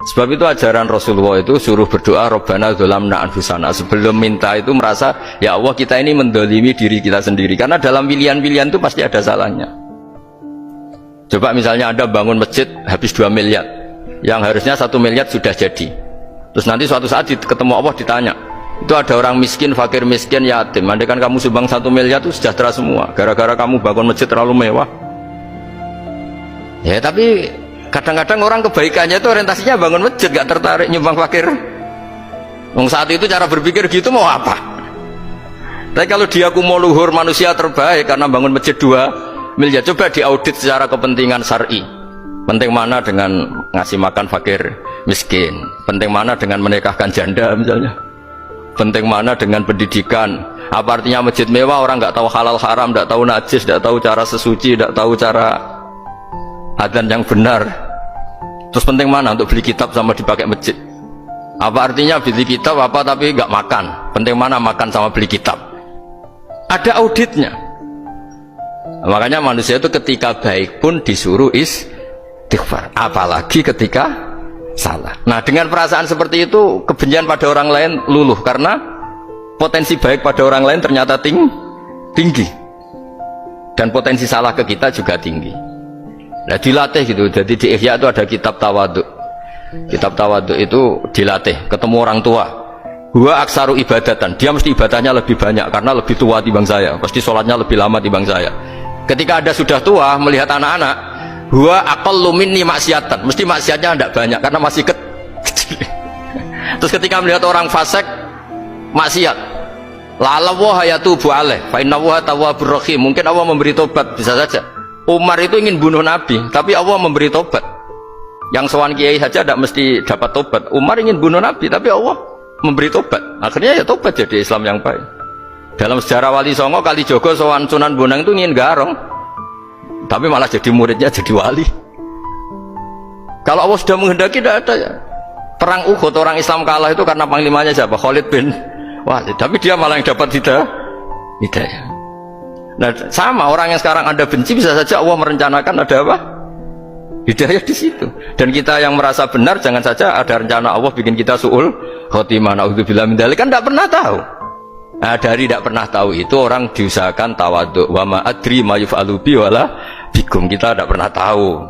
Sebab itu ajaran Rasulullah itu suruh berdoa Rabbana dzalamna anfusana. Sebelum minta itu merasa, ya Allah kita ini mendolimi diri kita sendiri. Karena dalam pilihan-pilihan itu pasti ada salahnya. Coba misalnya Anda bangun masjid habis 2 miliar, yang harusnya 1 miliar sudah jadi. Terus nanti suatu saat ketemu Allah ditanya, itu ada orang miskin, fakir miskin, yatim. Andai kan kamu sumbang 1 miliar itu sejahtera semua. Gara-gara kamu bangun masjid terlalu mewah. Ya tapi kadang-kadang orang kebaikannya itu orientasinya bangun masjid, gak tertarik nyumbang fakir. Saat itu cara berpikir gitu mau apa? Tapi kalau dia mau luhur manusia terbaik karena bangun masjid 2 miliar, coba diaudit secara kepentingan syar'i. Penting mana dengan ngasih makan fakir miskin? Penting mana dengan menikahkan janda misalnya? Penting mana dengan pendidikan? Apa artinya masjid mewah orang nggak tahu halal haram, nggak tahu najis, nggak tahu cara sesuci, nggak tahu cara adzan yang benar? Terus penting mana untuk beli kitab sama dipakai masjid? Apa artinya beli kitab apa tapi nggak makan? Penting mana makan sama beli kitab? Ada auditnya. Makanya manusia itu ketika baik pun disuruh istighfar, apalagi ketika salah. Nah dengan perasaan seperti itu kebencian pada orang lain luluh karena potensi baik pada orang lain ternyata tinggi dan potensi salah ke kita juga tinggi. Nah dilatih gitu. Jadi di Ihya itu ada kitab tawadhu. Kitab tawadhu itu dilatih ketemu orang tua. Huwa aksaru ibadatan, dia mesti ibadahnya lebih banyak karena lebih tua timbang saya, pasti sholatnya lebih lama timbang saya. Ketika Anda sudah tua melihat anak-anak, huwa aqallu minni maksiatan, mesti maksiatnya tidak banyak karena masih kecil. Terus ketika melihat orang fasik maksiat, la'allahu yatubu alaih fa innahu tawwabur rahim, mungkin Allah memberi tobat, bisa saja. Umar itu ingin bunuh Nabi, tapi Allah memberi tobat. Yang sowan kiai saja tidak mesti dapat tobat. Umar ingin bunuh Nabi, tapi Allah memberi tobat. Akhirnya ya tobat jadi Islam yang baik. Dalam sejarah Wali Songo, Kalijogo sowan Sunan Bonang itu ingin garong, tapi malah jadi muridnya jadi wali. Kalau Allah sudah menghendaki tidak ada ya. Perang Uhud orang Islam kalah itu karena panglimanya siapa? Khalid bin Walid. Tapi dia malah yang dapat hidayah. Nah sama orang yang sekarang Anda benci bisa saja Allah merencanakan ada apa? Hidayah di situ. Dan kita yang merasa benar jangan saja ada rencana Allah bikin kita su'ul khotimah, naudzubillah min dzalik, kan tidak pernah tahu. Nah, dari tidak pernah tahu itu orang diusahakan tawadhu. Wa ma adri ma yuf'alu bi wala bikum, kita tidak pernah tahu.